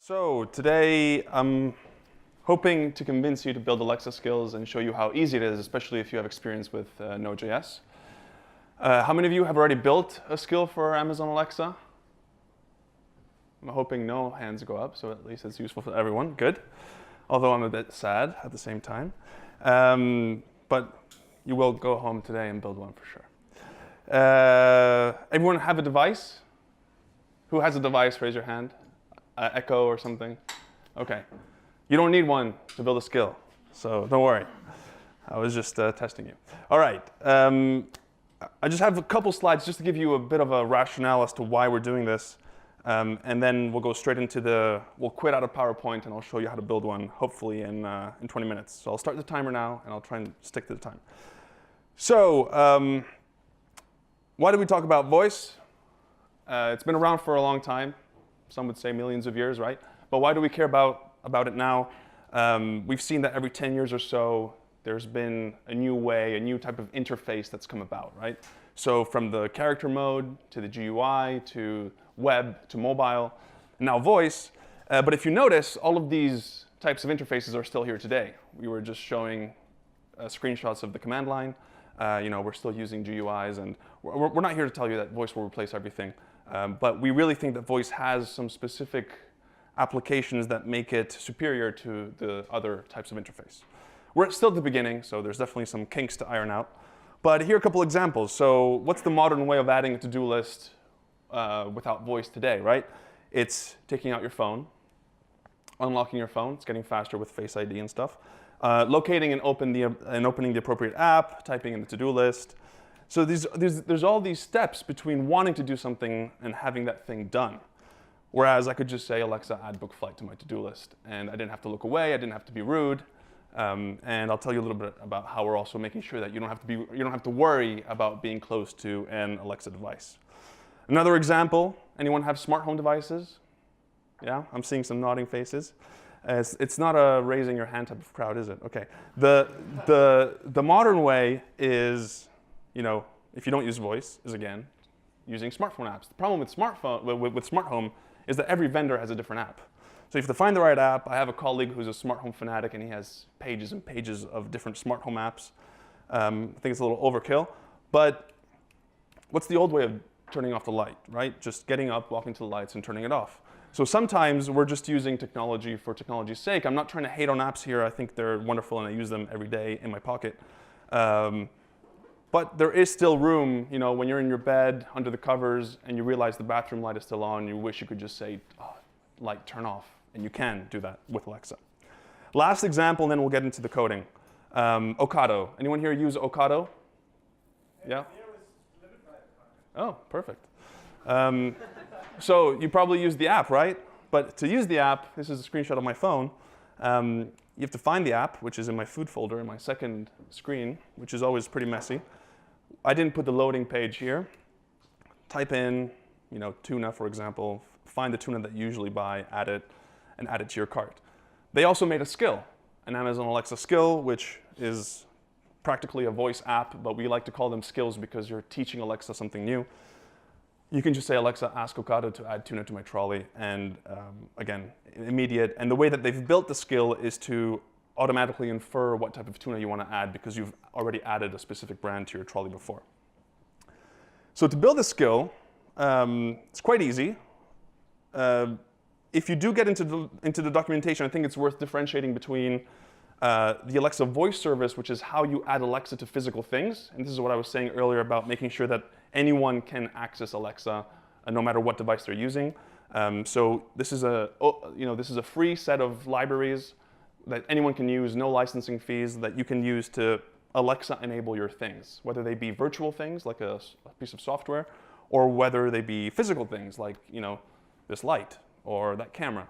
So today I'm hoping to convince you to build Alexa skills and show you how easy it is, especially if you have experience with node.js. How many of you have already built a skill for Amazon Alexa? I'm hoping no hands go up, so at least it's useful for everyone. Good. Although I'm a bit sad at the same time. But you will go home today and build one for sure. Everyone have a device? Who has a device? Raise your hand. Echo or something? OK. You don't need one to build a skill, so don't worry. I was just testing you. All right. I just have a couple slides just to give you a bit of a rationale as to why we're doing this. And then we'll go straight into we'll quit out of PowerPoint and I'll show you how to build one, hopefully in 20 minutes. So I'll start the timer now and I'll try and stick to the time. So why do we talk about voice? It's been around for a long time. Some would say millions of years, right? But why do we care about it now? We've seen that every 10 years or so, there's been a new way, a new type of interface that's come about, right? So from the character mode to the GUI to web to mobile, and now voice. But if you notice, all of these types of interfaces are still here today. We were just showing screenshots of the command line. We're still using GUIs, and we're not here to tell you that voice will replace everything. But we really think that voice has some specific applications that make it superior to the other types of interface. We're still at the beginning, so there's definitely some kinks to iron out. But here are a couple examples. So what's the modern way of adding a to-do list without voice today, right? It's taking out your phone, unlocking your phone. It's getting faster with Face ID and stuff. Locating and opening the appropriate app, typing in the to-do list. So there's all these steps between wanting to do something and having that thing done. Whereas I could just say, Alexa, add book flight to my to-do list. And I didn't have to look away. I didn't have to be rude. And I'll tell you a little bit about how we're also making sure that you don't have to worry about being close to an Alexa device. Another example, anyone have smart home devices? Yeah, I'm seeing some nodding faces. It's not a raising your hand type of crowd, is it? OK. The modern way is, if you don't use voice, is again using smartphone apps. The problem with smart home is that every vendor has a different app. So you have to find the right app. I have a colleague who's a smart home fanatic, and he has pages and pages of different smart home apps. I think it's a little overkill. But what's the old way of turning off the light, right? Just getting up, walking to the lights, and turning it off. So sometimes we're just using technology for technology's sake. I'm not trying to hate on apps here. I think they're wonderful, and I use them every day in my pocket. But there is still room, when you're in your bed under the covers and you realize the bathroom light is still on, you wish you could just say, oh, light, turn off. And you can do that with Alexa. Last example, and then we'll get into the coding. Ocado. Anyone here use Ocado? Yeah? Oh, perfect. So you probably use the app, right? But to use the app, this is a screenshot of my phone. You have to find the app, which is in my food folder in my second screen, which is always pretty messy. I didn't put the loading page here. Type in, tuna, for example. Find the tuna that you usually buy, add it, and add it to your cart. They also made a skill, an Amazon Alexa skill, which is practically a voice app, but we like to call them skills because you're teaching Alexa something new. You can just say, Alexa, ask Ocado to add tuna to my trolley, and again, immediate. And the way that they've built the skill is to automatically infer what type of tuna you want to add because you've already added a specific brand to your trolley before. So to build a skill, it's quite easy. If you do get into the documentation, I think it's worth differentiating between the Alexa voice service, which is how you add Alexa to physical things. And this is what I was saying earlier about making sure that anyone can access Alexa no matter what device they're using. So this is a free set of libraries that anyone can use, no licensing fees, that you can use to Alexa enable your things, whether they be virtual things like a piece of software, or whether they be physical things like this light or that camera.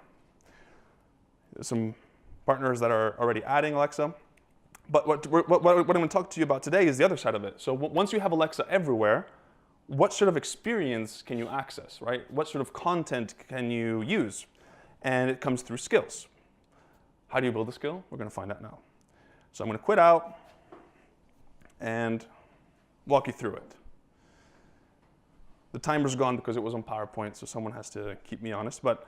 There's some partners that are already adding Alexa. But what I'm going to talk to you about today is the other side of it. So once you have Alexa everywhere, what sort of experience can you access, right? What sort of content can you use? And it comes through skills. How do you build a skill? We're going to find out now. So I'm going to quit out and walk you through it. The timer's gone because it was on PowerPoint, so someone has to keep me honest. But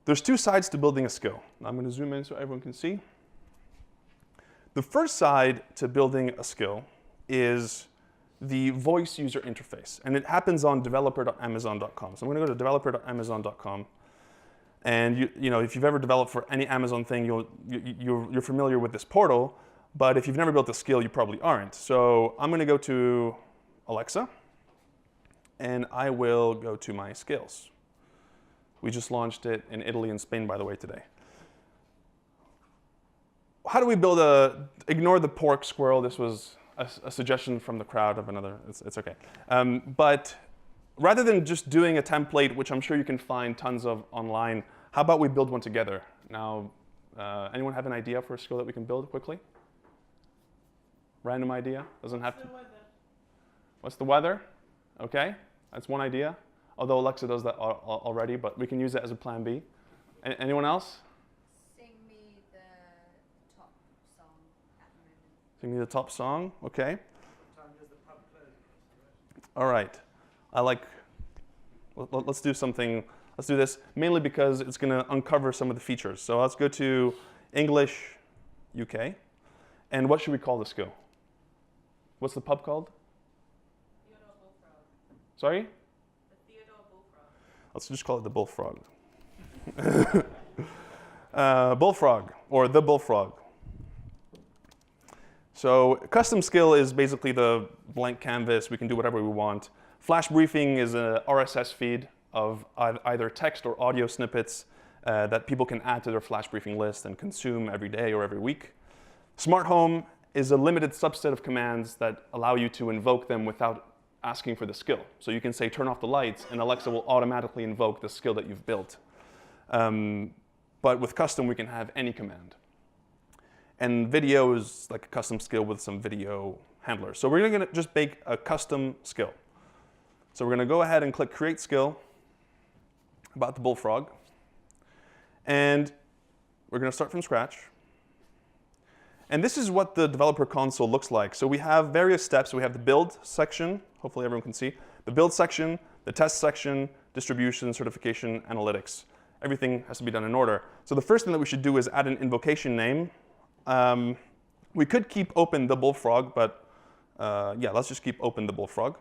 there's two sides to building a skill. I'm going to zoom in so everyone can see. The first side to building a skill is the voice user interface. And it happens on developer.amazon.com. So I'm going to go to developer.amazon.com. And if you've ever developed for any Amazon thing, you're familiar with this portal. But if you've never built a skill, you probably aren't. So I'm going to go to Alexa. And I will go to my skills. We just launched it in Italy and Spain, by the way, today. How do we build ignore the pork squirrel. This was a suggestion from the crowd of another, it's okay. But rather than just doing a template, which I'm sure you can find tons of online, how about we build one together? Now, anyone have an idea for a skill that we can build quickly? Random idea? Doesn't have to. What's the weather? Okay, that's one idea. Although Alexa does that already, but we can use it as a plan B. Anyone else? Sing me the top song at the moment. Sing me the top song, okay. What time does the pub close? All right, let's do something, let's do this, mainly because it's gonna uncover some of the features. So let's go to English, UK. And what should we call the skill? What's the pub called? Theodore Bullfrog. Sorry? The Theodore Bullfrog. Let's just call it the bullfrog. Bullfrog, or the bullfrog. So custom skill is basically the blank canvas. We can do whatever we want. Flash briefing is an RSS feed of either text or audio snippets that people can add to their flash briefing list and consume every day or every week. Smart home is a limited subset of commands that allow you to invoke them without asking for the skill. So you can say turn off the lights and Alexa will automatically invoke the skill that you've built. But with custom, we can have any command. And video is like a custom skill with some video handlers. So we're going to just make a custom skill. So we're going to go ahead and click Create Skill about the bullfrog. And we're going to start from scratch. And this is what the developer console looks like. So we have various steps. We have the build section. Hopefully everyone can see. The build section, the test section, distribution, certification, analytics. Everything has to be done in order. So the first thing that we should do is add an invocation name. We could keep open the bullfrog, but yeah, let's just keep open the bullfrog.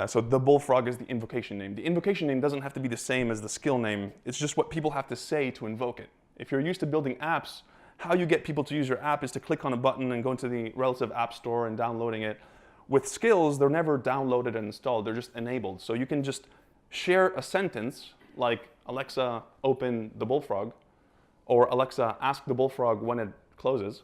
So the bullfrog is the invocation name. The invocation name doesn't have to be the same as the skill name. It's just what people have to say to invoke it. If you're used to building apps, how you get people to use your app is to click on a button and go into the relative app store and downloading it. With skills, they're never downloaded and installed. They're just enabled. So you can just share a sentence like Alexa, open the bullfrog, or Alexa, ask the bullfrog when it closes.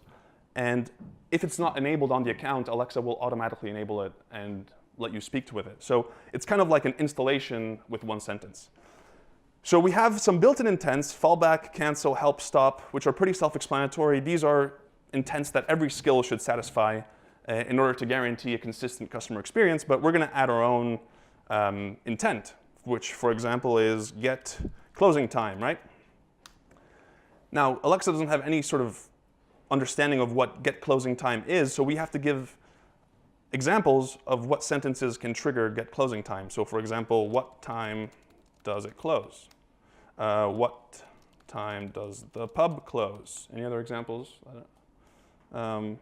And if it's not enabled on the account, Alexa will automatically enable it and let you speak with it. So it's kind of like an installation with one sentence. So we have some built-in intents, fallback, cancel, help, stop, which are pretty self-explanatory. These are intents that every skill should satisfy in order to guarantee a consistent customer experience, but we're going to add our own intent, which, for example, is get closing time, right? Now, Alexa doesn't have any sort of understanding of what get closing time is, so we have to give examples of what sentences can trigger get closing time. So, for example, what time does it close? What time does the pub close? Any other examples? When's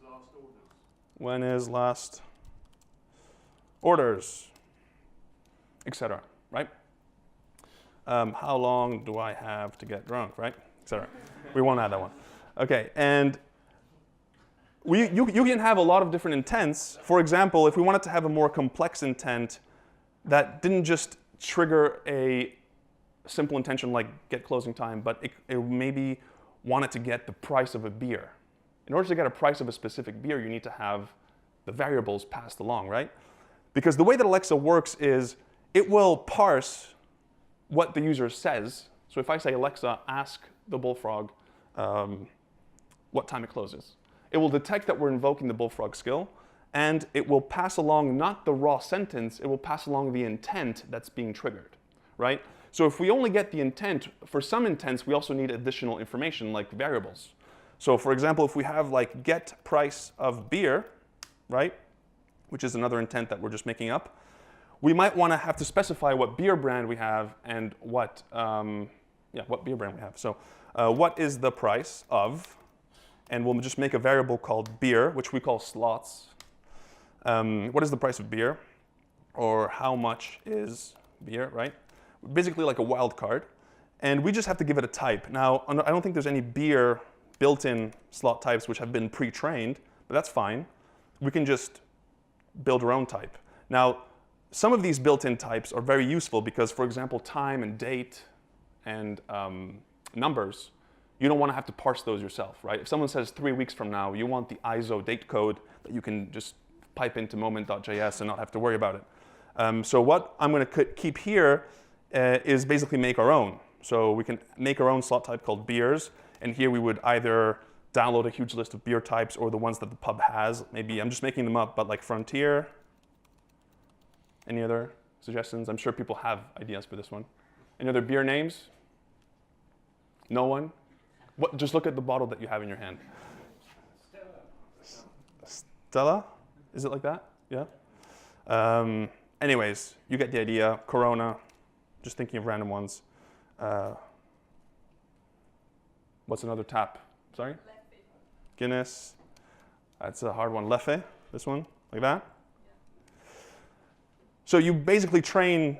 last orders? When is last orders, etc. Right? How long do I have to get drunk, right? Etc. We won't add that one. Okay, and you can have a lot of different intents. For example, if we wanted to have a more complex intent that didn't just trigger a simple intention like get closing time, but it maybe wanted to get the price of a beer. In order to get a price of a specific beer, you need to have the variables passed along, right? Because the way that Alexa works is it will parse what the user says. So if I say, Alexa, ask the bullfrog what time it closes, it will detect that we're invoking the bullfrog skill, and it will pass along not the raw sentence, it will pass along the intent that's being triggered, right? So if we only get the intent, for some intents, we also need additional information like variables. So for example, if we have like get price of beer, right, which is another intent that we're just making up, we might want to have to specify what beer brand we have and what what beer brand we have. So what is the price of, and we'll just make a variable called beer, which we call slots. What is the price of beer? Or how much is beer, right? Basically like a wildcard. And we just have to give it a type. Now, I don't think there's any beer built-in slot types which have been pre-trained, but that's fine. We can just build our own type. Now, some of these built-in types are very useful because, for example, time and date and numbers, you don't want to have to parse those yourself, right? If someone says 3 weeks from now, you want the ISO date code that you can just pipe into moment.js and not have to worry about it. So what I'm going to keep here is basically make our own. So we can make our own slot type called beers. And here we would either download a huge list of beer types or the ones that the pub has. Maybe I'm just making them up, but like Frontier. Any other suggestions? I'm sure people have ideas for this one. Any other beer names? No one? What, just look at the bottle that you have in your hand. Stella? Is it like that? Yeah? Anyways, you get the idea. Corona. Just thinking of random ones. What's another tap? Sorry? Leffe. Guinness. That's a hard one. Leffe, this one, like that. Yeah. So you basically train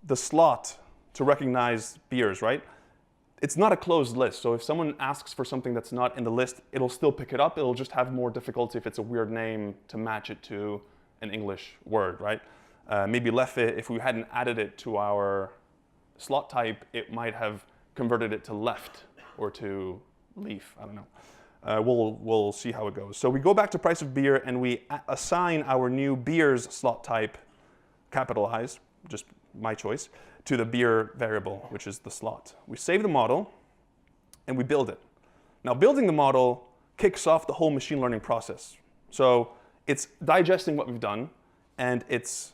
the slot to recognize beers, right? It's not a closed list. So if someone asks for something that's not in the list, it'll still pick it up. It'll just have more difficulty if it's a weird name to match it to an English word, right? Maybe Leffe, if we hadn't added it to our slot type, it might have converted it to left or to leaf. I don't know. We'll see how it goes. So we go back to price of beer and we assign our new beers slot type, capitalized, just my choice, to the beer variable, which is the slot. We save the model and we build it. Now building the model kicks off the whole machine learning process. So it's digesting what we've done and it's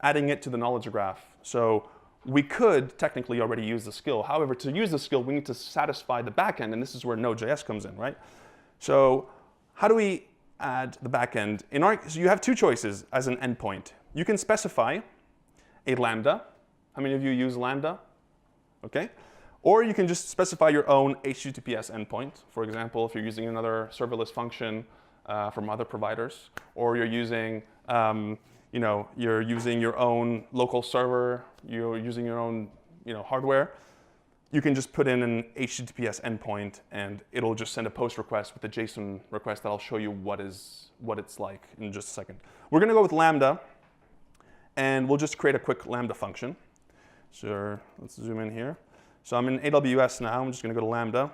adding it to the knowledge graph. So we could technically already use the skill. However, to use the skill, we need to satisfy the backend, and this is where node.js comes in, right? So how do we add the backend? So you have two choices as an endpoint. You can specify a Lambda. How many of you use Lambda? Okay. Or you can just specify your own HTTPS endpoint. For example, if you're using another serverless function from other providers, or you're using you're using your own local server, you're using your own hardware, you can just put in an HTTPS endpoint and it'll just send a post request with a JSON request that I'll show you what it's like in just a second. We're going to go with Lambda and we'll just create a quick Lambda function. So let's zoom in here. So I'm in AWS now. I'm just going to go to Lambda.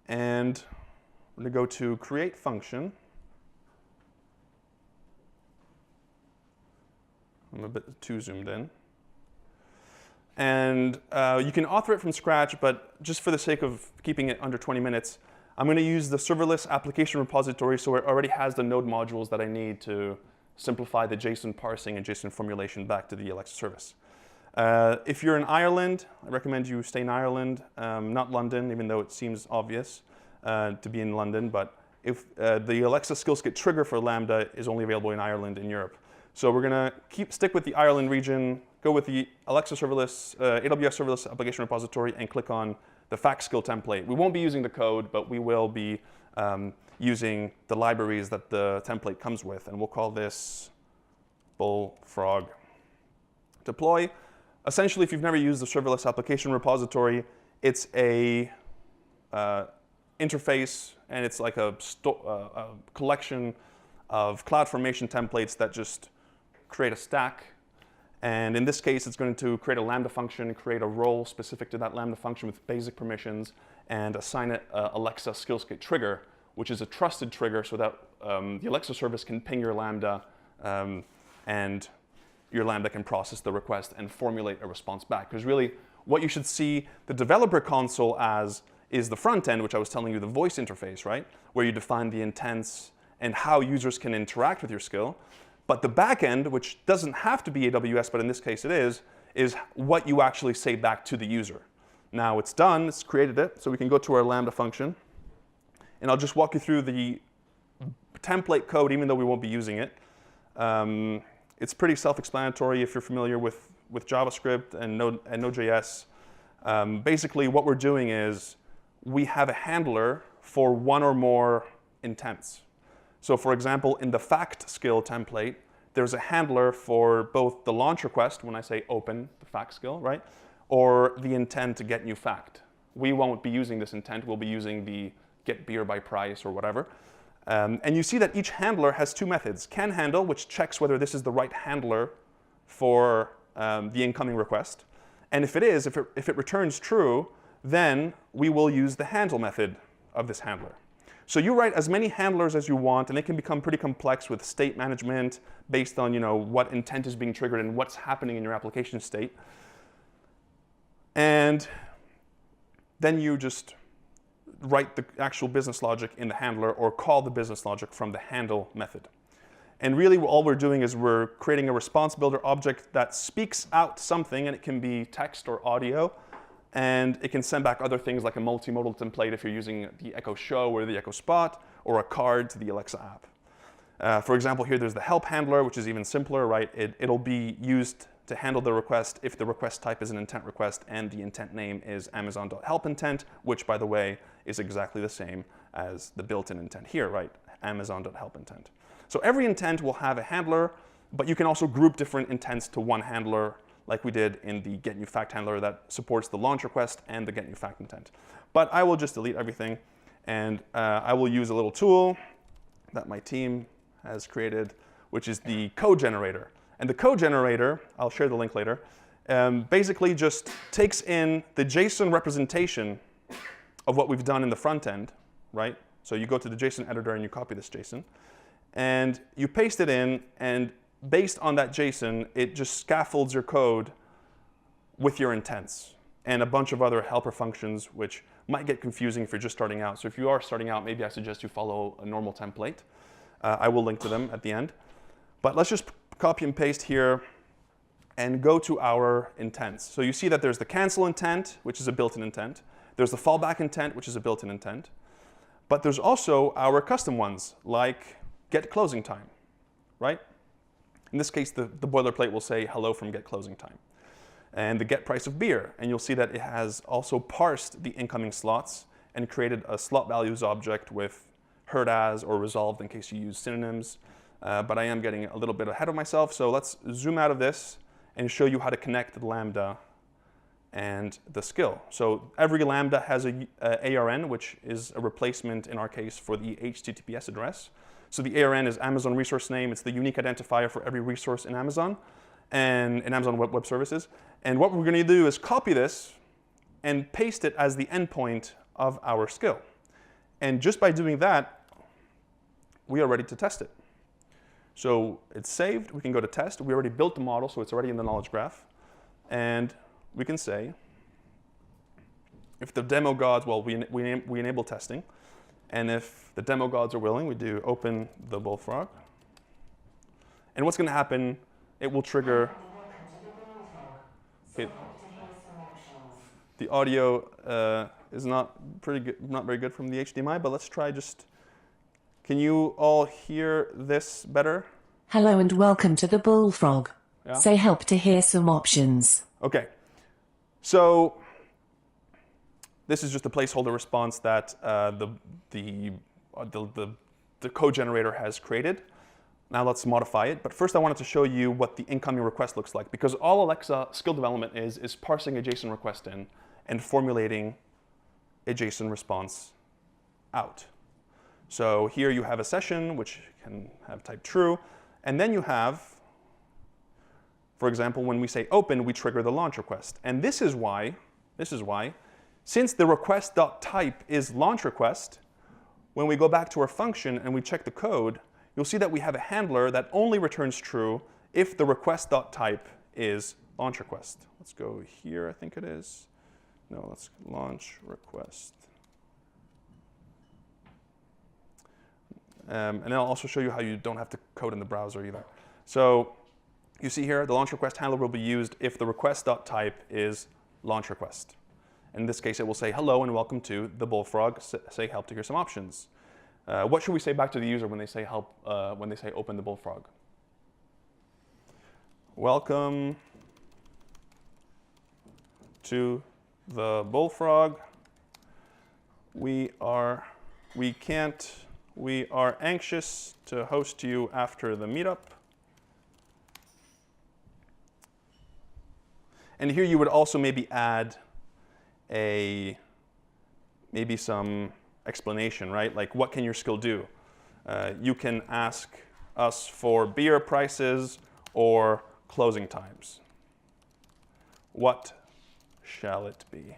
And I'm going to go to create function. I'm a bit too zoomed in. And you can author it from scratch, but just for the sake of keeping it under 20 minutes, I'm going to use the serverless application repository so it already has the node modules that I need to simplify the JSON parsing and JSON formulation back to the Alexa service. If you're in Ireland, I recommend you stay in Ireland, not London, even though it seems obvious to be in London. But if the Alexa skillskit trigger for Lambda is only available in Ireland in Europe. So we're going to stick with the Ireland region, go with the Alexa serverless, AWS serverless application repository, and click on the fact skill template. We won't be using the code, but we will be using the libraries that the template comes with. And we'll call this bullfrog deploy. Essentially, if you've never used the serverless application repository, it's a interface, and it's like a collection of CloudFormation templates that just create a stack. And in this case, it's going to create a Lambda function, create a role specific to that Lambda function with basic permissions, and assign it Alexa skillskit trigger, which is a trusted trigger so that the Alexa service can ping your Lambda, and your Lambda can process the request and formulate a response back. Because really, what you should see the developer console as is the front end, which I was telling you, the voice interface, right? Where you define the intents and how users can interact with your skill. But the back end, which doesn't have to be AWS, but in this case it is what you actually say back to the user. Now it's done, it's created it, so we can go to our Lambda function. And I'll just walk you through the template code, even though we won't be using it. It's pretty self-explanatory if you're familiar with JavaScript and Node.js. Basically, what we're doing is we have a handler for one or more intents. So for example, in the fact skill template, there's a handler for both the launch request, when I say open the fact skill, right? Or the intent to get new fact. We won't be using this intent, we'll be using the get beer by price or whatever. And you see that each handler has two methods. Can handle, which checks whether this is the right handler for the incoming request. And if it is, if it returns true, then we will use the handle method of this handler. So you write as many handlers as you want, and they can become pretty complex with state management based on what intent is being triggered and what's happening in your application state. And then you just write the actual business logic in the handler or call the business logic from the handle method. And really all we're doing is we're creating a response builder object that speaks out something, and it can be text or audio, and it can send back other things like a multimodal template if you're using the Echo Show or the Echo Spot, or a card to the Alexa app. For example, here there's the help handler, which is even simpler, right? It'll be used to handle the request if the request type is an intent request and the intent name is amazon.help-intent, which, by the way, is exactly the same as the built-in intent here, right? Amazon.help-intent. So every intent will have a handler, but you can also group different intents to one handler, like we did in the getNewFact handler that supports the launch request and the getNewFact intent. But I will just delete everything, and I will use a little tool that my team has created, which is the code generator. And the code generator, I'll share the link later, basically just takes in the JSON representation of what we've done in the front end, right? So you go to the JSON editor and you copy this JSON, and you paste it in, and based on that JSON, it just scaffolds your code with your intents and a bunch of other helper functions, which might get confusing if you're just starting out. So if you are starting out, maybe I suggest you follow a normal template. I will link to them at the end. But let's just copy and paste here and go to our intents. So you see that there's the cancel intent, which is a built-in intent. There's the fallback intent, which is a built-in intent. But there's also our custom ones, like get closing time, right? In this case, the boilerplate will say hello from get closing time. And the get price of beer. And you'll see that it has also parsed the incoming slots and created a slot values object with heard as or resolved in case you use synonyms. But I am getting a little bit ahead of myself. So let's zoom out of this and show you how to connect the Lambda and the skill. So every Lambda has a ARN, which is a replacement in our case for the HTTPS address. So the ARN is Amazon resource name. It's the unique identifier for every resource in Amazon and in Amazon Web Services. And what we're going to do is copy this and paste it as the endpoint of our skill. And just by doing that, we are ready to test it. So it's saved. We can go to test. We already built the model, so it's already in the knowledge graph. And we can say, if the demo gods, well, we enable testing. And if the demo gods are willing, we do open the bullfrog. And what's going to happen, it will trigger. Okay. The audio is not very good from the HDMI, but let's try just. Can you all hear this better? Hello and welcome to the bullfrog. Yeah? Say help to hear some options. Okay. So this is just a placeholder response that the code generator has created. Now let's modify it. But first I wanted to show you what the incoming request looks like, because all Alexa skill development is parsing a JSON request in and formulating a JSON response out. So here you have a session, which can have type true. And then you have, for example, when we say open, we trigger the launch request. And this is why, since the request.type is launch request, when we go back to our function and we check the code, you'll see that we have a handler that only returns true if the request.type is launch request. Let's go here, I think it is. No, let's launch request. And then I'll also show you how you don't have to code in the browser either. So you see here, the launch request handler will be used if the request.type is launch request. In this case, it will say hello and welcome to the bullfrog. Say help to hear some options. What should we say back to the user when they say help? When they say open the bullfrog? Welcome to the bullfrog. We are anxious to host you after the meetup. And here you would also maybe add maybe some explanation, right? Like, what can your skill do? You can ask us for beer prices or closing times. What shall it be?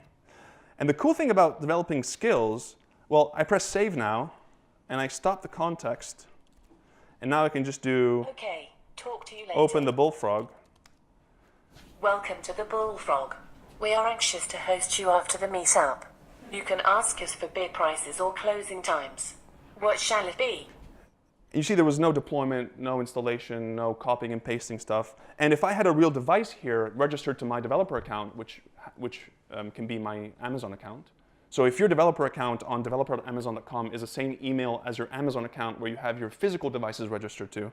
And the cool thing about developing skills, well, I press save now, and I stop the context, and now I can just do Okay, talk to you later. open the bullfrog. Welcome to the Bullfrog. We are anxious to host you after the meetup. You can ask us for beer prices or closing times. What shall it be? You see there was no deployment, no installation, no copying and pasting stuff. And if I had a real device here registered to my developer account, which can be my Amazon account. So if your developer account on developer.amazon.com is the same email as your Amazon account where you have your physical devices registered to,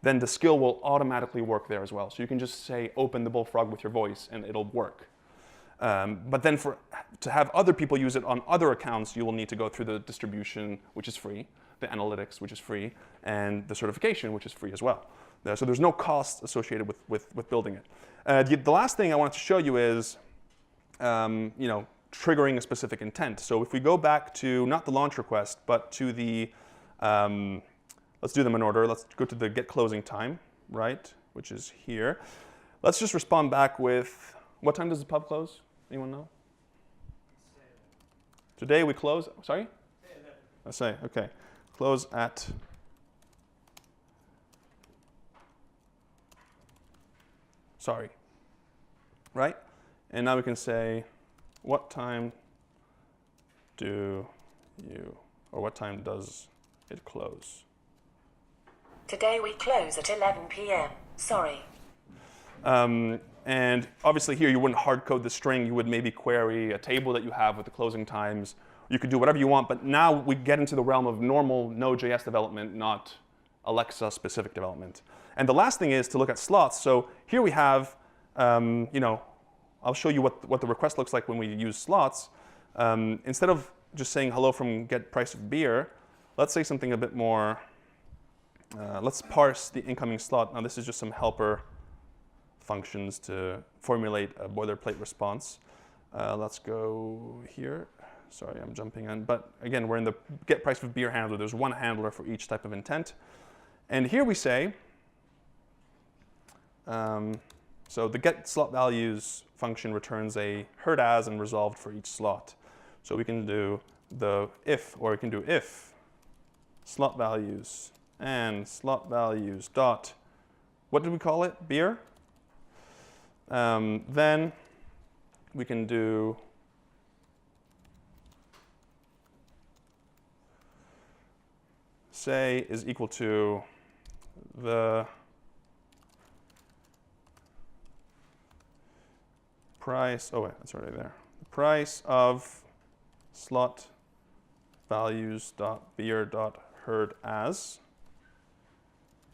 then the skill will automatically work there as well. So you can just say, open the bullfrog with your voice, and it'll work. But then to have other people use it on other accounts, you will need to go through the distribution, which is free, the analytics, which is free, and the certification, which is free as well. So there's no cost associated with building it. The last thing I wanted to show you is triggering a specific intent. So if we go back to not the launch request, but to the let's do them in order. Let's go to the get closing time, right, which is here. Let's just respond back with, what time does the pub close? Anyone know? Today we close, sorry? I say, okay. Close at sorry, right? And now we can say, what time do you, or what time does it close? Today we close at 11 p.m. Sorry. And obviously here you wouldn't hard code the string. You would maybe query a table that you have with the closing times. You could do whatever you want, but now we get into the realm of normal Node.js development, not Alexa specific development. And the last thing is to look at slots. So here we have, I'll show you what the request looks like when we use slots. Instead of just saying hello from get price of beer, let's say something a bit more, let's parse the incoming slot. Now this is just some helper functions to formulate a boilerplate response. Let's go here. Sorry, I'm jumping in. But again, we're in the get price of beer handler. There's one handler for each type of intent. And here we say, so the get slot values function returns a heard as and resolved for each slot. So we can do the if, or we can do if slot values and slot values dot, what did we call it? Beer? Then we can do say is equal to the price, oh wait, that's already there. The price of slot values dot beer dot heard as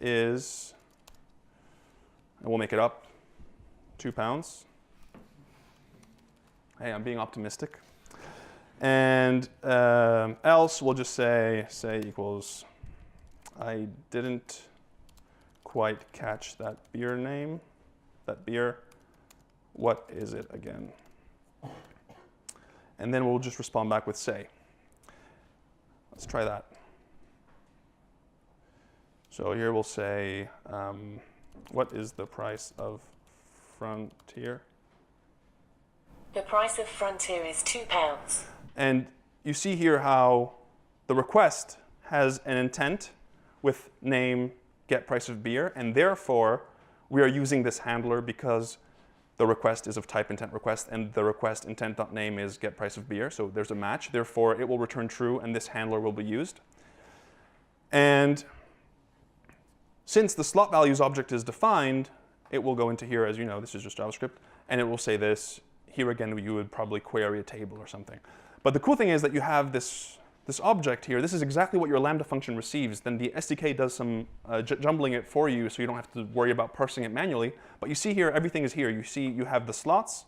is, and we'll make it up, £2. Hey, I'm being optimistic. And else we'll just say equals, I didn't quite catch that beer name, that beer. What is it again? And then we'll just respond back with say. Let's try that. So here we'll say, what is the price of Frontier? The price of Frontier is £2. And you see here how the request has an intent with name get price of beer, and therefore we are using this handler because the request is of type intent request, and the request intent.name is get price of beer, so there's a match. Therefore, it will return true, and this handler will be used. And since the slot values object is defined, it will go into here, as you know, this is just JavaScript, and it will say this. Here again, you would probably query a table or something. But the cool thing is that you have this object here. This is exactly what your Lambda function receives. Then the SDK does some jumbling it for you, so you don't have to worry about parsing it manually. But you see here, everything is here. You see you have the slots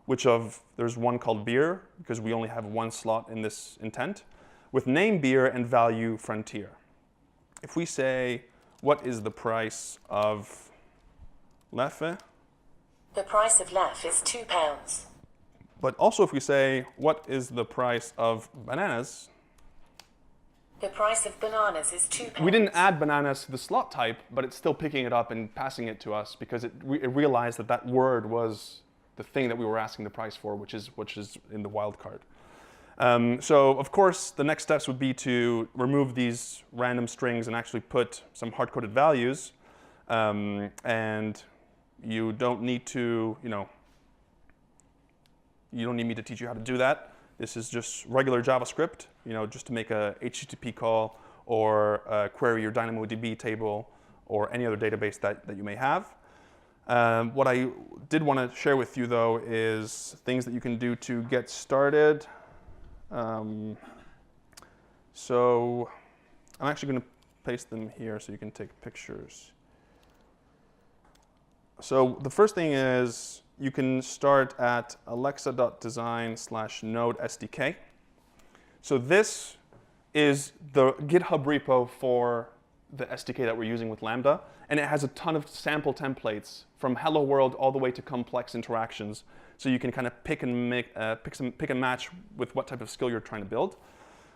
there's one called beer, because we only have one slot in this intent, with name beer and value frontier. If we say, what is the price of leffe? The price of left is £2. But also if we say, what is the price of bananas? The price of bananas is £2. We didn't add bananas to the slot type, but it's still picking it up and passing it to us because it realized that that word was the thing that we were asking the price for, which is in the wildcard. So of course, the next steps would be to remove these random strings and actually put some hard-coded values. And you don't need to, you don't need me to teach you how to do that. This is just regular JavaScript, just to make a HTTP call or query your DynamoDB table or any other database that you may have. What I did want to share with you, though, is things that you can do to get started. So I'm actually going to paste them here so you can take pictures. So the first thing is you can start at alexa.design/node SDK. So this is the GitHub repo for the SDK that we're using with Lambda, and it has a ton of sample templates from hello world all the way to complex interactions. So you can kind of pick and match with what type of skill you're trying to build.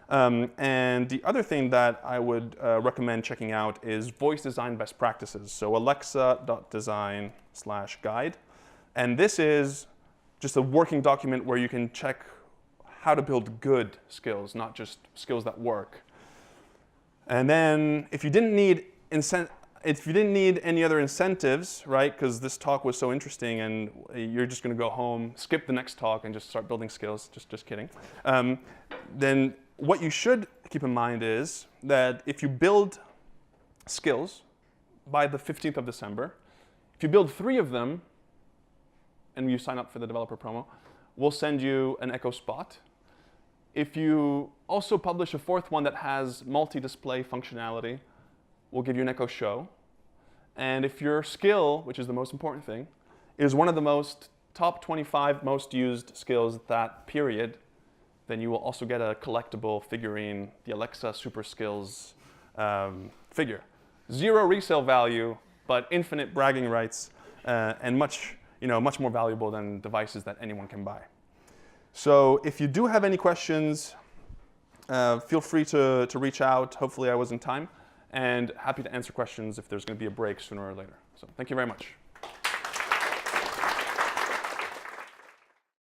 And the other thing that I would recommend checking out is voice design best practices. So alexa.design/guide. And this is just a working document where you can check how to build good skills, not just skills that work. And then if you didn't need any other incentives, right, because this talk was so interesting and you're just going to go home, skip the next talk, and just start building skills, just kidding, then what you should keep in mind is that if you build skills by the 15th of December, if you build 3 of them and you sign up for the developer promo, we'll send you an Echo Spot. If you also publish a 4th one that has multi-display functionality, we'll give you an Echo Show. And if your skill, which is the most important thing, is one of the top 25 most used skills that period, then you will also get a collectible figurine, the Alexa Super Skills figure. 0 resale value, but infinite bragging rights, and much more valuable than devices that anyone can buy. So if you do have any questions, feel free to reach out. Hopefully I was in time, and happy to answer questions if there's going to be a break sooner or later. So thank you very much.